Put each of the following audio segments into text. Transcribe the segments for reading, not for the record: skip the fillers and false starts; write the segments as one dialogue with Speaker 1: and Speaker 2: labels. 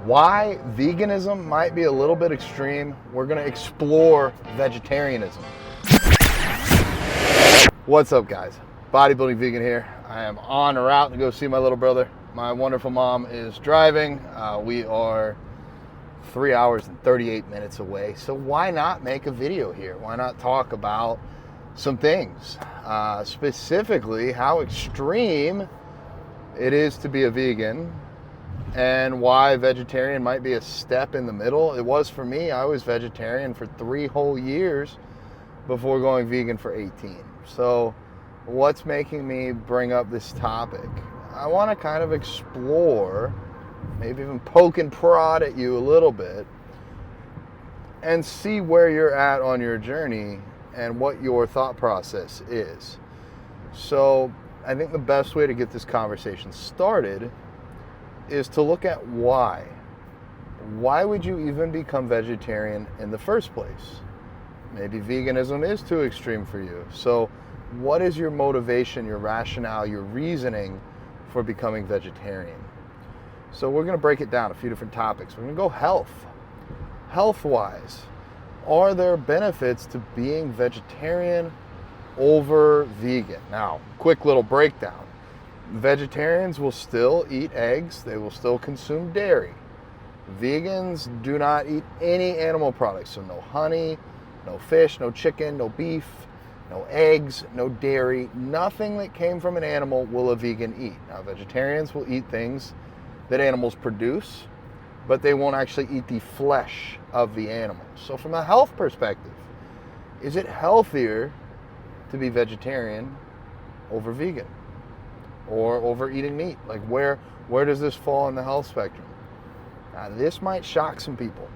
Speaker 1: Why veganism might be a little bit extreme. We're going to explore vegetarianism. What's up, guys? Bodybuilding Vegan here. I am on route to go see my little brother. My wonderful mom is driving. We are 3 hours and 38 minutes away. So why not make a video here? Why not talk about some things? Specifically, how extreme it is to be a vegan, and why vegetarian might be a step in the middle. It was for me. I was vegetarian for 3 whole years before going vegan for 18. So what's making me bring up this topic? I want to kind of explore, maybe even poke and prod at you a little bit, and see where you're at on your journey and what your thought process is. So I think the best way to get this conversation started is to look at why. Why would you even become vegetarian in the first place? Maybe veganism is too extreme for you. So what is your motivation, your rationale, your reasoning for becoming vegetarian? So we're going to break it down a few different topics. We're going to go health. Health-wise, are there benefits to being vegetarian over vegan? Now, quick little breakdown. Vegetarians will still eat eggs. They will still consume dairy. Vegans do not eat any animal products. So no honey, no fish, no chicken, no beef, no eggs, no dairy. Nothing that came from an animal will a vegan eat. Now, vegetarians will eat things that animals produce, but they won't actually eat the flesh of the animal. So from a health perspective, is it healthier to be vegetarian over vegan? Or over eating meat? Like where does this fall in the health spectrum? Now, this might shock some people,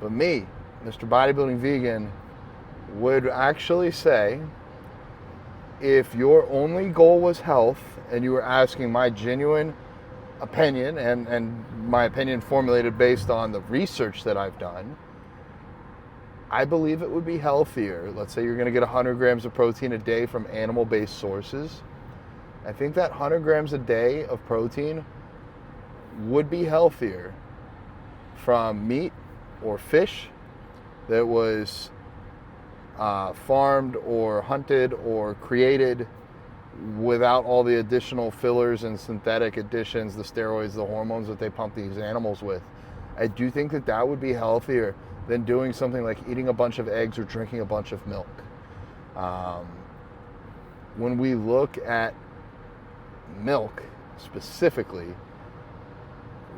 Speaker 1: but me, Mr. Bodybuilding Vegan, would actually say, if your only goal was health and you were asking my genuine opinion, and my opinion formulated based on the research that I've done, I believe it would be healthier. Let's say you're going to get 100 grams of protein a day from animal-based sources. I think that 100 grams a day of protein would be healthier from meat or fish that was farmed or hunted or created without all the additional fillers and synthetic additions, the steroids, the hormones that they pump these animals with. I do think that that would be healthier than doing something like eating a bunch of eggs or drinking a bunch of milk. When we look at milk specifically,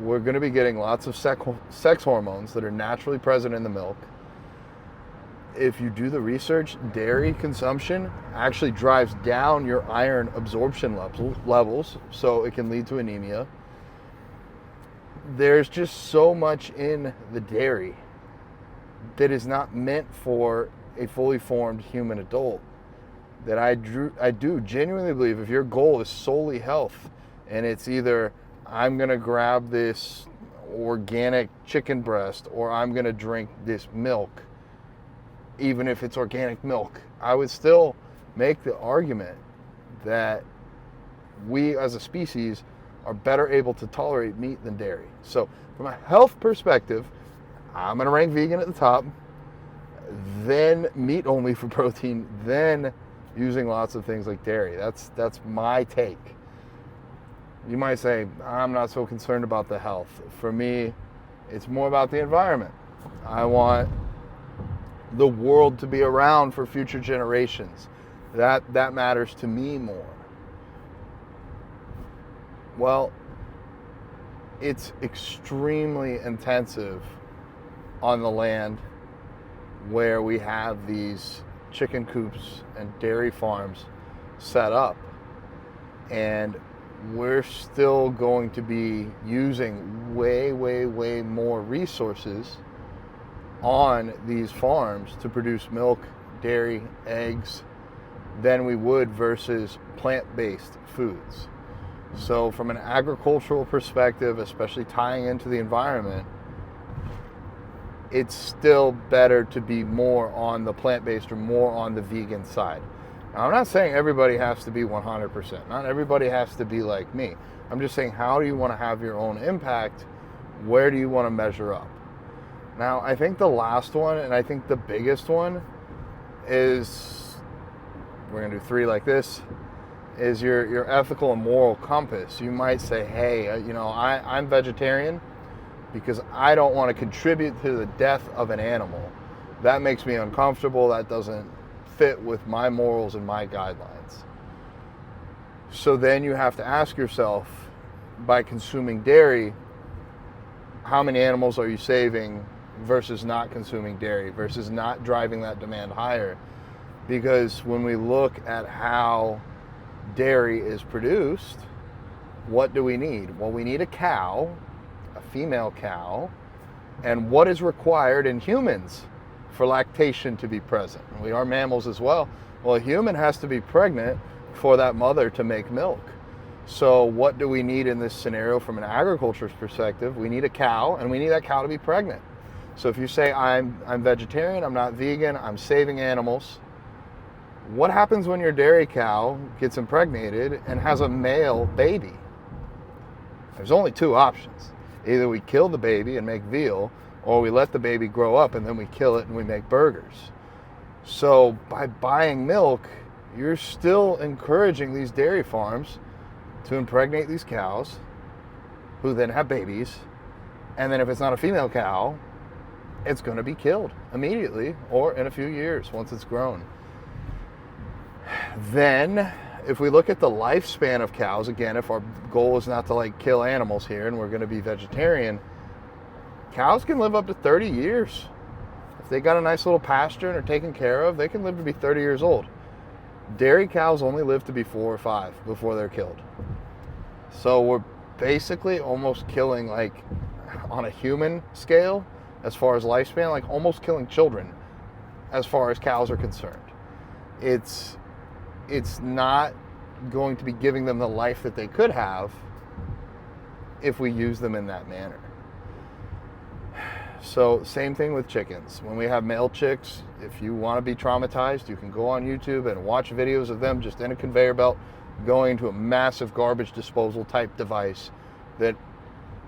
Speaker 1: we're going to be getting lots of sex hormones that are naturally present in the milk. If you do the research, dairy consumption actually drives down your iron absorption levels, so it can lead to anemia. There's just so much in the dairy that is not meant for a fully formed human adult that I do genuinely believe, if your goal is solely health, and it's either I'm going to grab this organic chicken breast or I'm going to drink this milk, even if it's organic milk, I would still make the argument that we as a species are better able to tolerate meat than dairy. So from a health perspective, I'm going to rank vegan at the top, then meat only for protein, then using lots of things like dairy. That's my take. You might say, I'm not so concerned about the health. For me, it's more about the environment. I want the world to be around for future generations. That matters to me more. Well, it's extremely intensive on the land where we have these chicken coops and dairy farms set up, and we're still going to be using way more resources on these farms to produce milk, dairy, eggs than we would versus plant-based foods. So from an agricultural perspective, especially tying into the environment, it's still better to be more on the plant-based or more on the vegan side. Now, I'm not saying everybody has to be 100%. Not everybody has to be like me. I'm just saying, how do you want to have your own impact Where do you want to measure up? Now, I think the last one, and I think the biggest one, is, we're going to do 3 like this, is your ethical and moral compass. You might say, hey, I'm vegetarian because I don't want to contribute to the death of an animal. That makes me uncomfortable. That doesn't fit with my morals and my guidelines. So then you have to ask yourself, by consuming dairy, how many animals are you saving versus not consuming dairy, versus not driving that demand higher? Because when we look at how dairy is produced, what do we need? Well, we need a cow, a female cow, and what is required in humans for lactation to be present? We are mammals as well. Well, a human has to be pregnant for that mother to make milk. So what do we need in this scenario from an agriculture's perspective? We need a cow, and we need that cow to be pregnant. So if you say, I'm vegetarian, I'm not vegan, I'm saving animals, what happens when your dairy cow gets impregnated and has a male baby? There's only 2 options. Either we kill the baby and make veal, or we let the baby grow up and then we kill it and we make burgers. So by buying milk, you're still encouraging these dairy farms to impregnate these cows, who then have babies, and then if it's not a female cow, it's going to be killed immediately or in a few years once it's grown. Then, if we look at the lifespan of cows, again, if our goal is not to kill animals here and we're going to be vegetarian, cows can live up to 30 years. If they got a nice little pasture and are taken care of, they can live to be 30 years old. Dairy cows only live to be 4 or 5 before they're killed. So we're basically almost killing, on a human scale, as far as lifespan, almost killing children as far as cows are concerned. It's not going to be giving them the life that they could have if we use them in that manner. So same thing with chickens. When we have male chicks, if you want to be traumatized, you can go on YouTube and watch videos of them just in a conveyor belt going to a massive garbage disposal type device that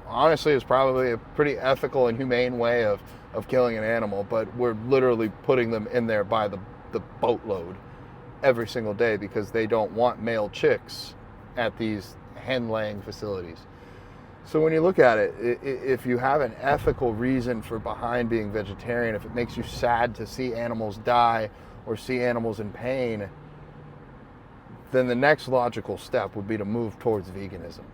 Speaker 1: honestly is probably a pretty ethical and humane way of killing an animal, but we're literally putting them in there by the boatload every single day because they don't want male chicks at these hen laying facilities. So when you look at it, if you have an ethical reason for behind being vegetarian, if it makes you sad to see animals die or see animals in pain, then the next logical step would be to move towards veganism.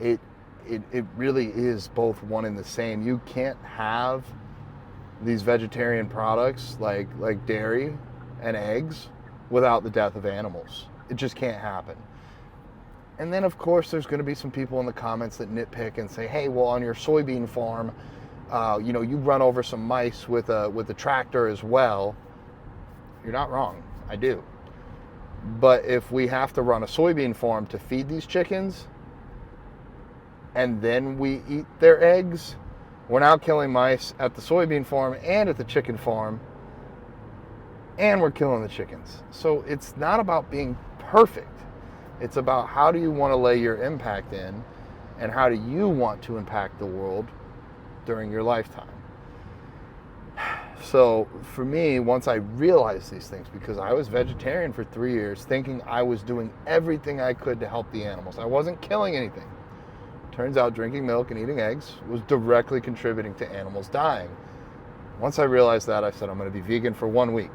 Speaker 1: It really is both one and the same. You can't have these vegetarian products like dairy and eggs without the death of animals. It just can't happen. And then, of course, there's going to be some people in the comments that nitpick and say, hey, well, on your soybean farm, you run over some mice with a tractor as well. You're not wrong. I do. But if we have to run a soybean farm to feed these chickens, and then we eat their eggs, we're now killing mice at the soybean farm and at the chicken farm, and we're killing the chickens. So it's not about being perfect. It's about how do you want to lay your impact in, and how do you want to impact the world during your lifetime. So for me, once I realized these things, because I was vegetarian for 3 years, thinking I was doing everything I could to help the animals. I wasn't killing anything. Turns out drinking milk and eating eggs was directly contributing to animals dying. Once I realized that, I said, I'm going to be vegan for 1 week.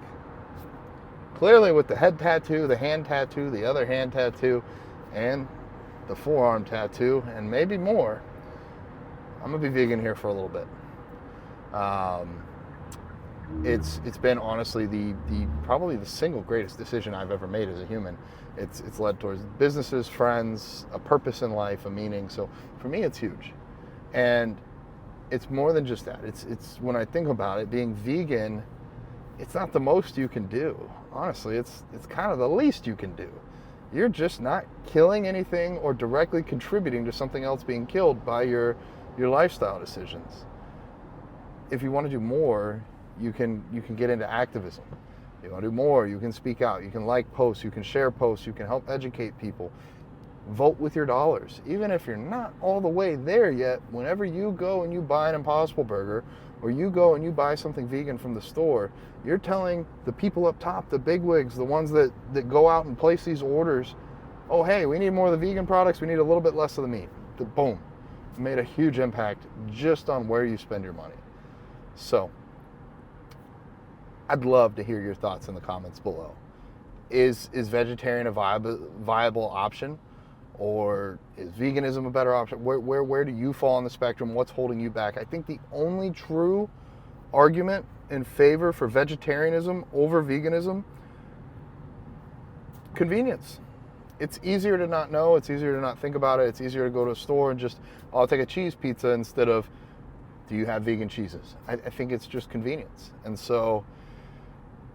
Speaker 1: Clearly with the head tattoo, the hand tattoo, the other hand tattoo, and the forearm tattoo, and maybe more, I'm going to be vegan here for a little bit. It's been honestly the probably the single greatest decision I've ever made as a human. It's led towards businesses, friends, a purpose in life, a meaning. So for me, it's huge. And it's more than just that. It's when I think about it, being vegan, it's not the most you can do. Honestly, it's kind of the least you can do. You're just not killing anything or directly contributing to something else being killed by your lifestyle decisions. If you want to do more, you can get into activism. You want to do more, you can speak out, you can like posts, you can share posts, you can help educate people. Vote with your dollars. Even if you're not all the way there yet, whenever you go and you buy an Impossible Burger, or you go and you buy something vegan from the store, you're telling the people up top, the bigwigs, the ones that go out and place these orders, oh, hey, we need more of the vegan products, we need a little bit less of the meat. Boom. Made a huge impact just on where you spend your money. So, I'd love to hear your thoughts in the comments below. Is vegetarian a viable option? Or is veganism a better option? Where do you fall on the spectrum? What's holding you back? I think the only true argument in favor for vegetarianism over veganism, convenience. It's easier to not know. It's easier to not think about it. It's easier to go to a store and just, oh, I'll take a cheese pizza instead of, do you have vegan cheeses? I think it's just convenience. And so,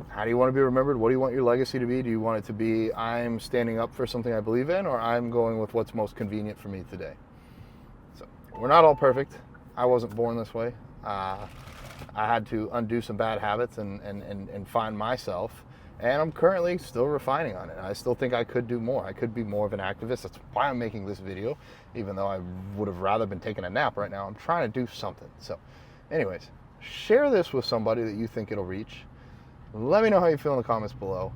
Speaker 1: how do you want to be remembered? What do you want your legacy to be? Do you want it to be, I'm standing up for something I believe in, or I'm going with what's most convenient for me today? So, we're not all perfect. I wasn't born this way. I had to undo some bad habits and find myself. And I'm currently still refining on it. I still think I could do more. I could be more of an activist. That's why I'm making this video, even though I would have rather been taking a nap right now. I'm trying to do something. So, anyways, share this with somebody that you think it'll reach. Let me know how you feel in the comments below.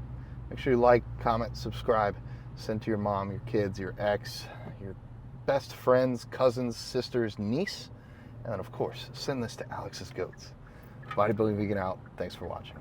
Speaker 1: Make sure you like, comment, subscribe. Send to your mom, your kids, your ex, your best friends, cousins, sisters, niece. And of course, send this to Alex's goats. Bodybuilding Vegan out. Thanks for watching.